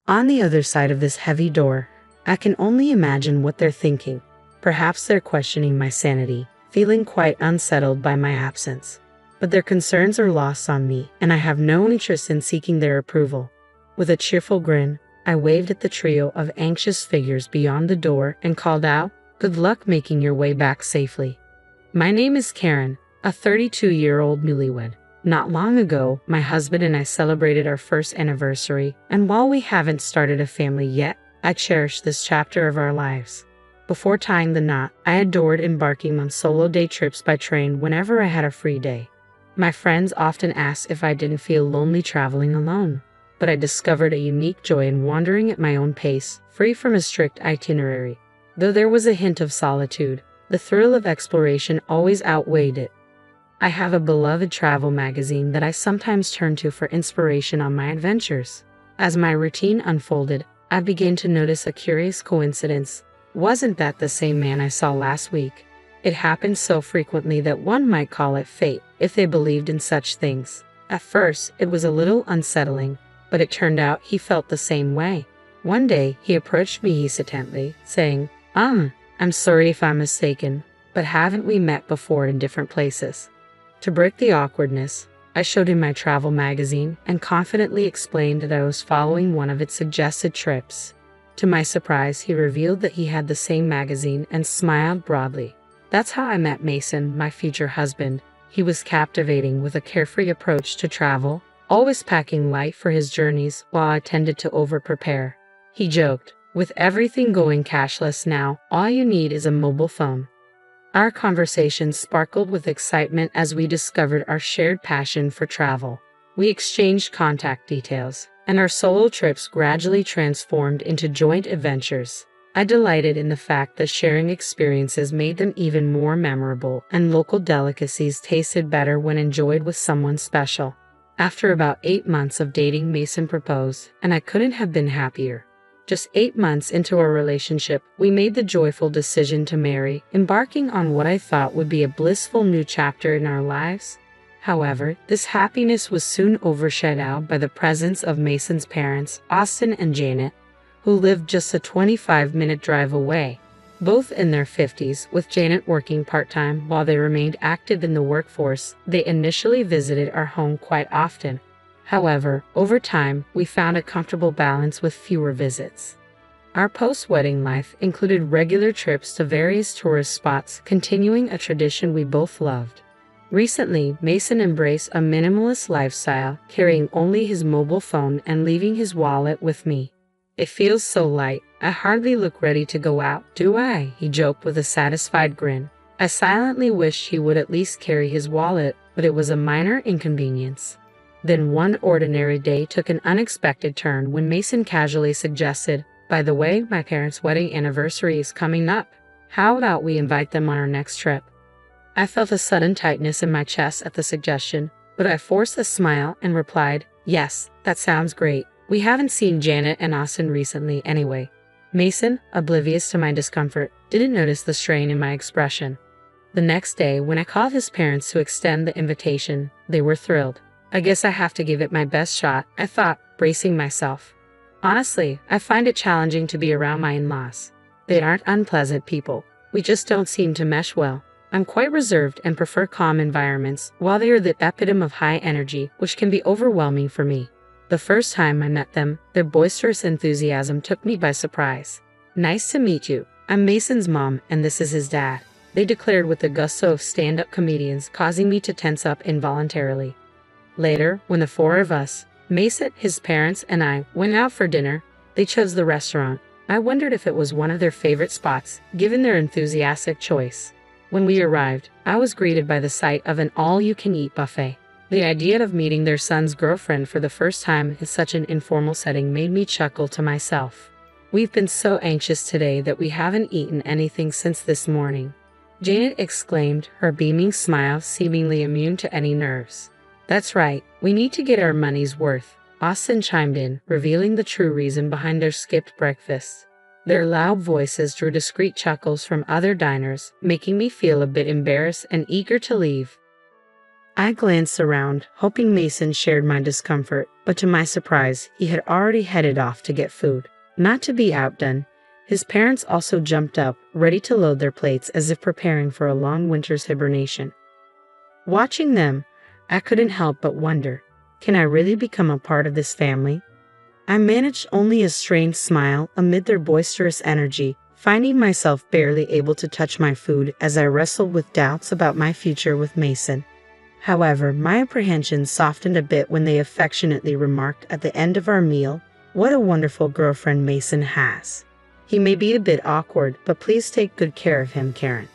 On the other side of this heavy door, I can only imagine what they're thinking. Perhaps they're questioning my sanity, feeling quite unsettled by my absence. But their concerns are lost on me, and I have no interest in seeking their approval. With a cheerful grin, I waved at the trio of anxious figures beyond the door and called out, "Good luck making your way back safely." My name is Karen, a 32-year-old newlywed. Not long ago, my husband and I celebrated our first anniversary, and while we haven't started a family yet, I cherish this chapter of our lives. Before tying the knot, I adored embarking on solo day trips by train whenever I had a free day. My friends often asked if I didn't feel lonely traveling alone, but I discovered a unique joy in wandering at my own pace, free from a strict itinerary. Though there was a hint of solitude, the thrill of exploration always outweighed it. I have a beloved travel magazine that I sometimes turn to for inspiration on my adventures. As my routine unfolded, I began to notice a curious coincidence. Wasn't that the same man I saw last week? It happened so frequently that one might call it fate, if they believed in such things. At first, it was a little unsettling, but it turned out he felt the same way. One day, he approached me hesitantly, saying, I'm sorry if I'm mistaken, but haven't we met before in different places?" To break the awkwardness, I showed him my travel magazine and confidently explained that I was following one of its suggested trips. To my surprise, he revealed that he had the same magazine and smiled broadly. That's how I met Mason, my future husband. He was captivating with a carefree approach to travel, always packing light for his journeys while I tended to over-prepare. He joked, "With everything going cashless now, all you need is a mobile phone." Our conversation sparkled with excitement as we discovered our shared passion for travel. We exchanged contact details, and our solo trips gradually transformed into joint adventures. I delighted in the fact that sharing experiences made them even more memorable, and local delicacies tasted better when enjoyed with someone special. After about 8 months of dating, Mason proposed, and I couldn't have been happier. Just 8 months into our relationship, we made the joyful decision to marry, embarking on what I thought would be a blissful new chapter in our lives. However, this happiness was soon overshadowed by the presence of Mason's parents, Austin and Janet, who lived just a 25-minute drive away. Both in their 50s, with Janet working part-time while they remained active in the workforce, they initially visited our home quite often. However, over time, we found a comfortable balance with fewer visits. Our post-wedding life included regular trips to various tourist spots, continuing a tradition we both loved. Recently, Mason embraced a minimalist lifestyle, carrying only his mobile phone and leaving his wallet with me. "It feels so light, I hardly look ready to go out, do I?" he joked with a satisfied grin. I silently wished he would at least carry his wallet, but it was a minor inconvenience. Then one ordinary day took an unexpected turn when Mason casually suggested, "By the way, my parents' wedding anniversary is coming up. How about we invite them on our next trip?" I felt a sudden tightness in my chest at the suggestion, but I forced a smile and replied, "Yes, that sounds great. We haven't seen Janet and Austin recently anyway." Mason, oblivious to my discomfort, didn't notice the strain in my expression. The next day, when I called his parents to extend the invitation, they were thrilled. "I guess I have to give it my best shot," I thought, bracing myself. Honestly, I find it challenging to be around my in-laws. They aren't unpleasant people. We just don't seem to mesh well. I'm quite reserved and prefer calm environments, while they are the epitome of high energy, which can be overwhelming for me. The first time I met them, their boisterous enthusiasm took me by surprise. "Nice to meet you. I'm Mason's mom, and this is his dad," they declared with the gusto of stand-up comedians, causing me to tense up involuntarily. Later, when the four of us, Mason, his parents, and I, went out for dinner, they chose the restaurant. I wondered if it was one of their favorite spots, given their enthusiastic choice. When we arrived, I was greeted by the sight of an all-you-can-eat buffet. The idea of meeting their son's girlfriend for the first time in such an informal setting made me chuckle to myself. "We've been so anxious today that we haven't eaten anything since this morning," Janet exclaimed, her beaming smile seemingly immune to any nerves. "That's right, we need to get our money's worth," Austin chimed in, revealing the true reason behind their skipped breakfast. Their loud voices drew discreet chuckles from other diners, making me feel a bit embarrassed and eager to leave. I glanced around, hoping Mason shared my discomfort, but to my surprise, he had already headed off to get food. Not to be outdone, his parents also jumped up, ready to load their plates as if preparing for a long winter's hibernation. Watching them, I couldn't help but wonder, can I really become a part of this family? I managed only a strained smile amid their boisterous energy, finding myself barely able to touch my food as I wrestled with doubts about my future with Mason. However, my apprehensions softened a bit when they affectionately remarked at the end of our meal, "What a wonderful girlfriend Mason has. He may be a bit awkward, but please take good care of him, Karen."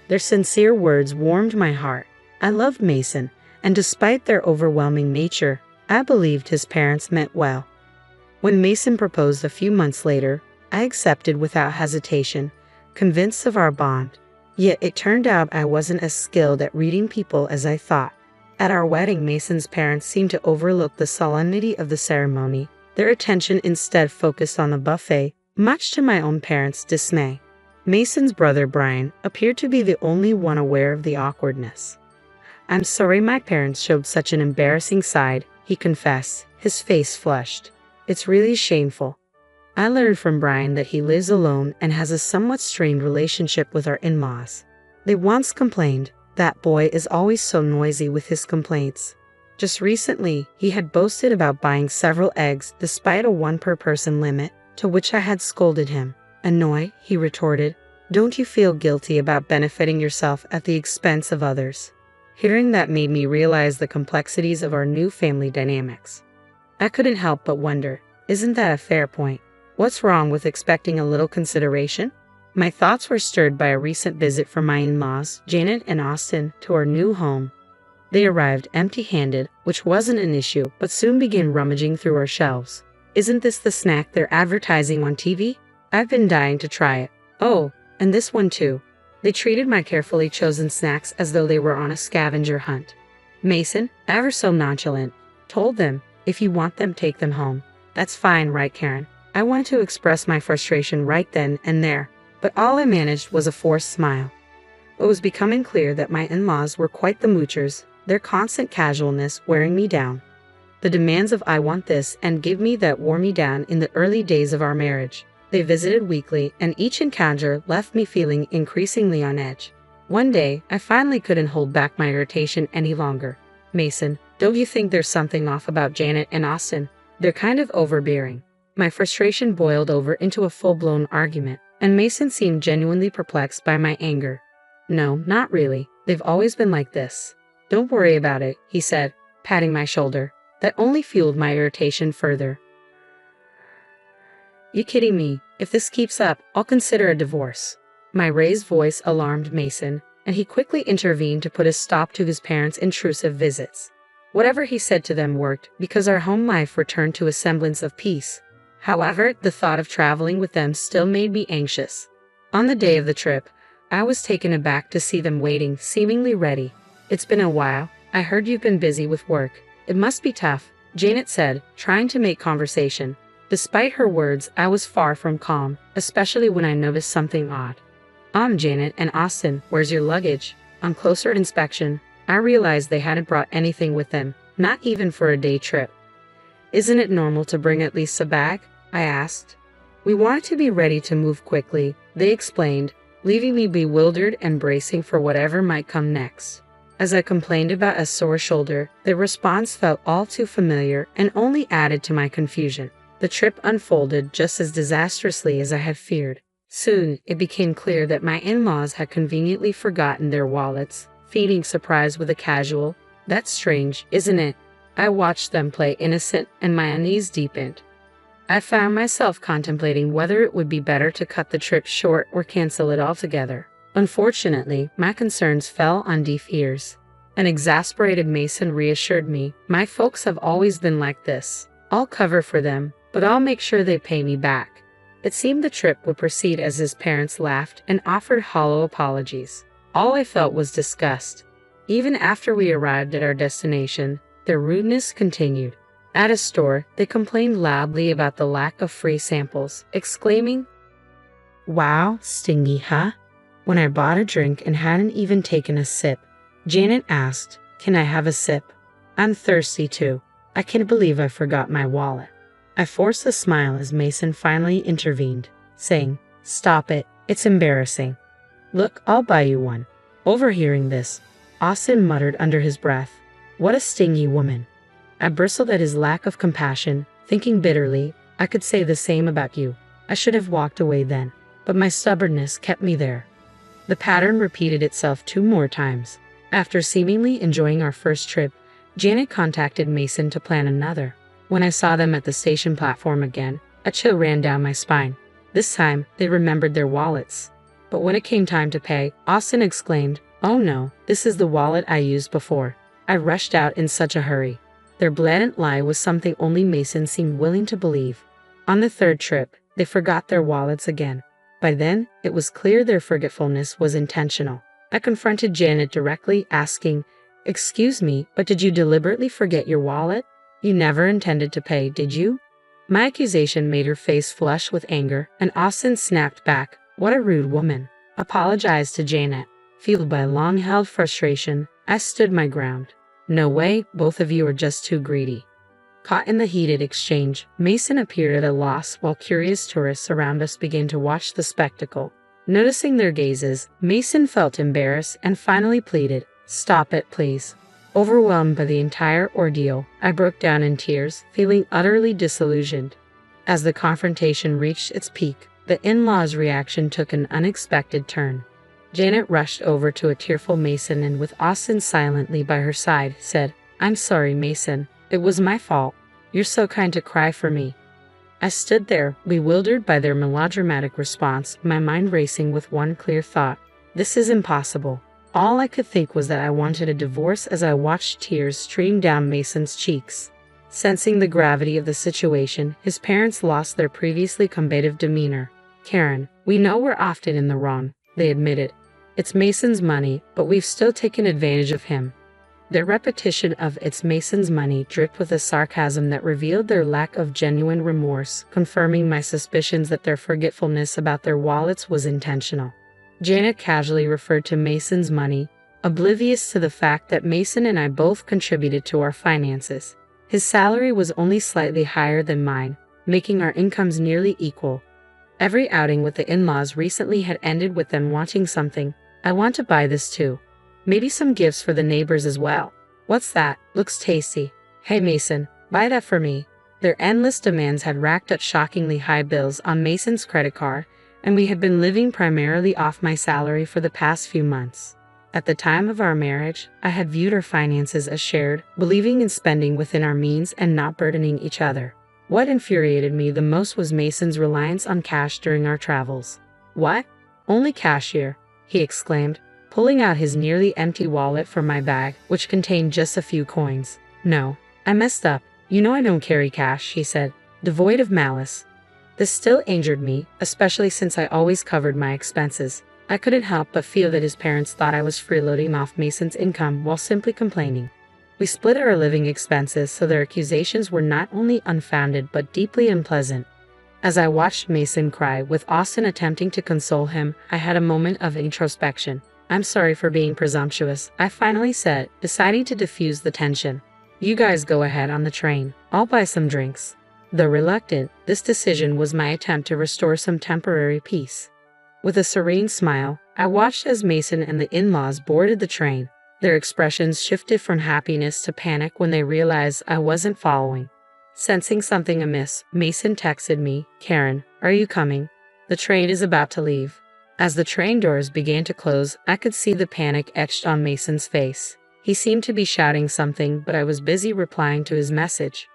Their sincere words warmed my heart. I loved Mason, and despite their overwhelming nature, I believed his parents meant well. When Mason proposed a few months later, I accepted without hesitation, convinced of our bond. Yet it turned out I wasn't as skilled at reading people as I thought. At our wedding, Mason's parents seemed to overlook the solemnity of the ceremony. Their attention instead focused on the buffet, much to my own parents' dismay. Mason's brother Brian appeared to be the only one aware of the awkwardness. "I'm sorry my parents showed such an embarrassing side," he confessed, his face flushed. "It's really shameful. I learned from Brian that he lives alone and has a somewhat strained relationship with our in-laws. They once complained, 'That boy is always so noisy with his complaints.' Just recently, he had boasted about buying several eggs despite a one-per-person limit, to which I had scolded him. 'Annoy,' he retorted. 'Don't you feel guilty about benefiting yourself at the expense of others?' Hearing that made me realize the complexities of our new family dynamics. I couldn't help but wonder, isn't that a fair point? What's wrong with expecting a little consideration? My thoughts were stirred by a recent visit from my in-laws, Janet and Austin, to our new home. They arrived empty-handed, which wasn't an issue, but soon began rummaging through our shelves. "Isn't this the snack they're advertising on TV? I've been dying to try it. Oh, and this one too." They treated my carefully chosen snacks as though they were on a scavenger hunt. Mason, ever so nonchalant, told them, "If you want them, take them home." "That's fine, right, Karen?" I wanted to express my frustration right then and there, but all I managed was a forced smile. It was becoming clear that my in-laws were quite the moochers, their constant casualness wearing me down. The demands of "I want this" and "give me that" wore me down in the early days of our marriage. They visited weekly, and each encounter left me feeling increasingly on edge. One day, I finally couldn't hold back my irritation any longer. "Mason, don't you think there's something off about Janet and Austin? They're kind of overbearing." My frustration boiled over into a full-blown argument, and Mason seemed genuinely perplexed by my anger. "No, not really. They've always been like this. Don't worry about it," he said, patting my shoulder. That only fueled my irritation further. "You kidding me? If this keeps up, I'll consider a divorce." My raised voice alarmed Mason, and he quickly intervened to put a stop to his parents' intrusive visits. Whatever he said to them worked, because our home life returned to a semblance of peace. However, the thought of traveling with them still made me anxious. On the day of the trip, I was taken aback to see them waiting, seemingly ready. "It's been a while. I heard you've been busy with work. It must be tough," Janet said, trying to make conversation. Despite her words, I was far from calm, especially when I noticed something odd. Janet and Austin, where's your luggage?" On closer inspection, I realized they hadn't brought anything with them, not even for a day trip. "Isn't it normal to bring at least a bag?" I asked. "We wanted to be ready to move quickly," they explained, leaving me bewildered and bracing for whatever might come next. As I complained about a sore shoulder, their response felt all too familiar and only added to my confusion. The trip unfolded just as disastrously as I had feared. Soon, it became clear that my in-laws had conveniently forgotten their wallets, feeding surprise with a casual, "That's strange, isn't it?" I watched them play innocent, and my unease deepened. I found myself contemplating whether it would be better to cut the trip short or cancel it altogether. Unfortunately, my concerns fell on deaf ears. An exasperated Mason reassured me, "My folks have always been like this. I'll cover for them, but I'll make sure they pay me back." It seemed the trip would proceed as his parents laughed and offered hollow apologies. All I felt was disgust. Even after we arrived at our destination, their rudeness continued. At a store, they complained loudly about the lack of free samples, exclaiming, "Wow, stingy, huh?" When I bought a drink and hadn't even taken a sip, Janet asked, Can I have a sip? I'm thirsty too. I can't believe I forgot my wallet. I forced a smile as Mason finally intervened, saying, "Stop it, it's embarrassing. Look, I'll buy you one." Overhearing this, Austin muttered under his breath, "What a stingy woman." I bristled at his lack of compassion, thinking bitterly, I could say the same about you. I should have walked away then, but my stubbornness kept me there. The pattern repeated itself 2 more times. After seemingly enjoying our first trip, Janet contacted Mason to plan another. When I saw them at the station platform again, a chill ran down my spine. This time, they remembered their wallets. But when it came time to pay, Austin exclaimed, "Oh no, this is the wallet I used before." I rushed out in such a hurry. Their blatant lie was something only Mason seemed willing to believe. On the 3rd trip, they forgot their wallets again. By then, it was clear their forgetfulness was intentional. I confronted Janet directly, asking, "Excuse me, but did you deliberately forget your wallet? You never intended to pay, did you?" My accusation made her face flush with anger, and Austin snapped back, "What a rude woman." Apologized to Janet. Fueled by long-held frustration, I stood my ground. "No way, both of you are just too greedy." Caught in the heated exchange, Mason appeared at a loss while curious tourists around us began to watch the spectacle. Noticing their gazes, Mason felt embarrassed and finally pleaded, "Stop it, please." Overwhelmed by the entire ordeal, I broke down in tears, feeling utterly disillusioned. As the confrontation reached its peak, the in-laws' reaction took an unexpected turn. Janet rushed over to a tearful Mason and, with Austin silently by her side, said, "I'm sorry, Mason. It was my fault. You're so kind to cry for me." I stood there, bewildered by their melodramatic response, my mind racing with one clear thought. This is impossible. All I could think was that I wanted a divorce as I watched tears stream down Mason's cheeks. Sensing the gravity of the situation, his parents lost their previously combative demeanor. "Karen, we know we're often in the wrong," they admitted. "It's Mason's money, but we've still taken advantage of him." Their repetition of "it's Mason's money" dripped with a sarcasm that revealed their lack of genuine remorse, confirming my suspicions that their forgetfulness about their wallets was intentional. Janet casually referred to Mason's money, oblivious to the fact that Mason and I both contributed to our finances. His salary was only slightly higher than mine, making our incomes nearly equal. Every outing with the in-laws recently had ended with them wanting something. "I want to buy this too. Maybe some gifts for the neighbors as well. What's that? Looks tasty. Hey Mason, buy that for me." Their endless demands had racked up shockingly high bills on Mason's credit card, and we had been living primarily off my salary for the past few months. At the time of our marriage, I had viewed our finances as shared, believing in spending within our means and not burdening each other. What infuriated me the most was Mason's reliance on cash during our travels. "What? Only cash here?" he exclaimed, pulling out his nearly empty wallet from my bag, which contained just a few coins. "No, I messed up. You know I don't carry cash," he said, devoid of malice. This still injured me, especially since I always covered my expenses. I couldn't help but feel that his parents thought I was freeloading off Mason's income while simply complaining. We split our living expenses, so their accusations were not only unfounded but deeply unpleasant. As I watched Mason cry, with Austin attempting to console him, I had a moment of introspection. "I'm sorry for being presumptuous," I finally said, deciding to diffuse the tension. "You guys go ahead on the train. I'll buy some drinks." Though reluctant, this decision was my attempt to restore some temporary peace. With a serene smile, I watched as Mason and the in-laws boarded the train. Their expressions shifted from happiness to panic when they realized I wasn't following. Sensing something amiss, Mason texted me, "Karen, are you coming? The train is about to leave." As the train doors began to close, I could see the panic etched on Mason's face. He seemed to be shouting something, but I was busy replying to his message.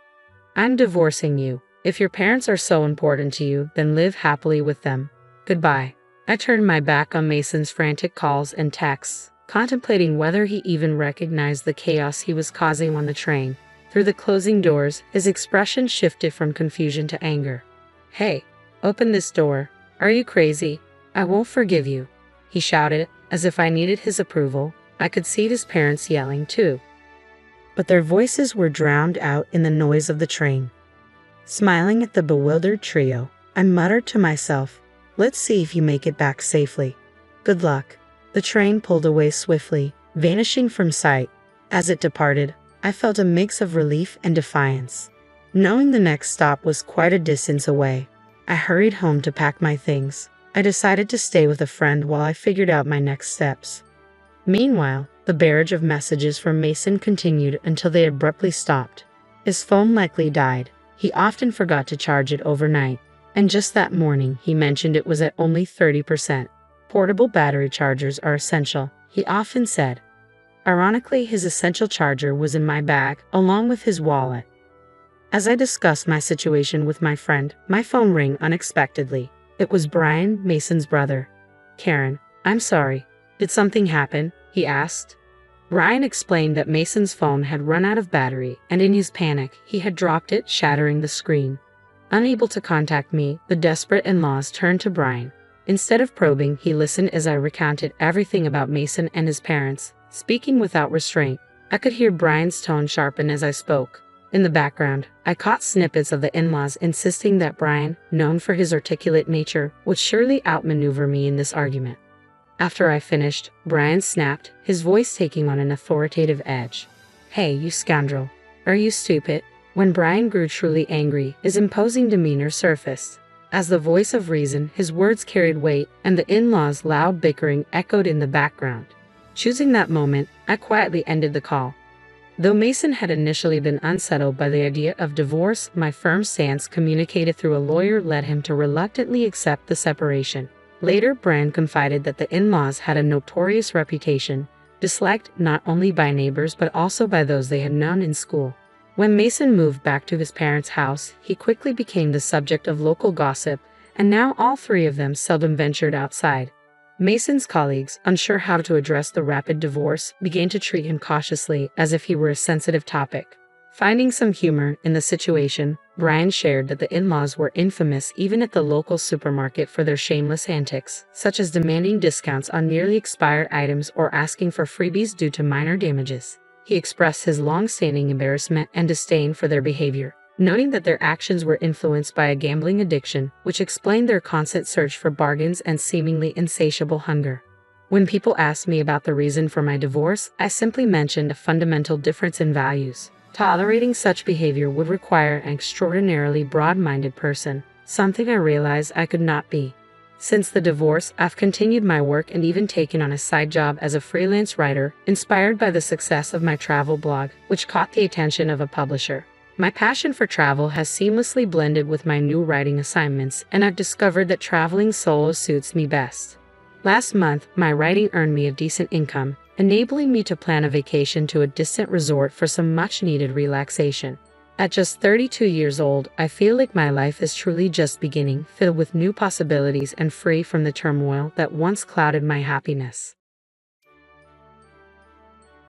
"I'm divorcing you. If your parents are so important to you, then live happily with them. Goodbye." I turned my back on Mason's frantic calls and texts, contemplating whether he even recognized the chaos he was causing on the train. Through the closing doors, his expression shifted from confusion to anger. "Hey, open this door. Are you crazy? I won't forgive you," he shouted, as if I needed his approval. I could see his parents yelling too, but their voices were drowned out in the noise of the train. Smiling at the bewildered trio, I muttered to myself, "Let's see if you make it back safely. Good luck." The train pulled away swiftly, vanishing from sight. As it departed, I felt a mix of relief and defiance. Knowing the next stop was quite a distance away, I hurried home to pack my things. I decided to stay with a friend while I figured out my next steps. Meanwhile, the barrage of messages from Mason continued until they abruptly stopped. His phone likely died. He often forgot to charge it overnight, and just that morning he mentioned it was at only 30%. Portable battery chargers are essential, he often said. Ironically, his essential charger was in my bag, along with his wallet. As I discussed my situation with my friend, my phone rang unexpectedly. It was Brian, Mason's brother. "Karen, I'm sorry. Did something happen?" he asked. Brian explained that Mason's phone had run out of battery, and in his panic, he had dropped it, shattering the screen. Unable to contact me, the desperate in-laws turned to Brian. Instead of probing, he listened as I recounted everything about Mason and his parents, speaking without restraint. I could hear Brian's tone sharpen as I spoke. In the background, I caught snippets of the in-laws insisting that Brian, known for his articulate nature, would surely outmaneuver me in this argument. After I finished, Brian snapped, his voice taking on an authoritative edge. "Hey, you scoundrel. Are you stupid?" When Brian grew truly angry, his imposing demeanor surfaced. As the voice of reason, his words carried weight, and the in-laws' loud bickering echoed in the background. Choosing that moment, I quietly ended the call. Though Mason had initially been unsettled by the idea of divorce, my firm stance communicated through a lawyer led him to reluctantly accept the separation. Later, Brian confided that the in-laws had a notorious reputation, disliked not only by neighbors but also by those they had known in school. When Mason moved back to his parents' house, he quickly became the subject of local gossip, and now all three of them seldom ventured outside. Mason's colleagues, unsure how to address the rapid divorce, began to treat him cautiously, as if he were a sensitive topic. Finding some humor in the situation, Brian shared that the in-laws were infamous even at the local supermarket for their shameless antics, such as demanding discounts on nearly expired items or asking for freebies due to minor damages. He expressed his long-standing embarrassment and disdain for their behavior, noting that their actions were influenced by a gambling addiction, which explained their constant search for bargains and seemingly insatiable hunger. When people asked me about the reason for my divorce, I simply mentioned a fundamental difference in values. Tolerating such behavior would require an extraordinarily broad-minded person, something I realized I could not be. Since the divorce, I've continued my work and even taken on a side job as a freelance writer, inspired by the success of my travel blog, which caught the attention of a publisher. My passion for travel has seamlessly blended with my new writing assignments, and I've discovered that traveling solo suits me best. Last month, my writing earned me a decent income, enabling me to plan a vacation to a distant resort for some much-needed relaxation. At just 32 years old, I feel like my life is truly just beginning, filled with new possibilities and free from the turmoil that once clouded my happiness.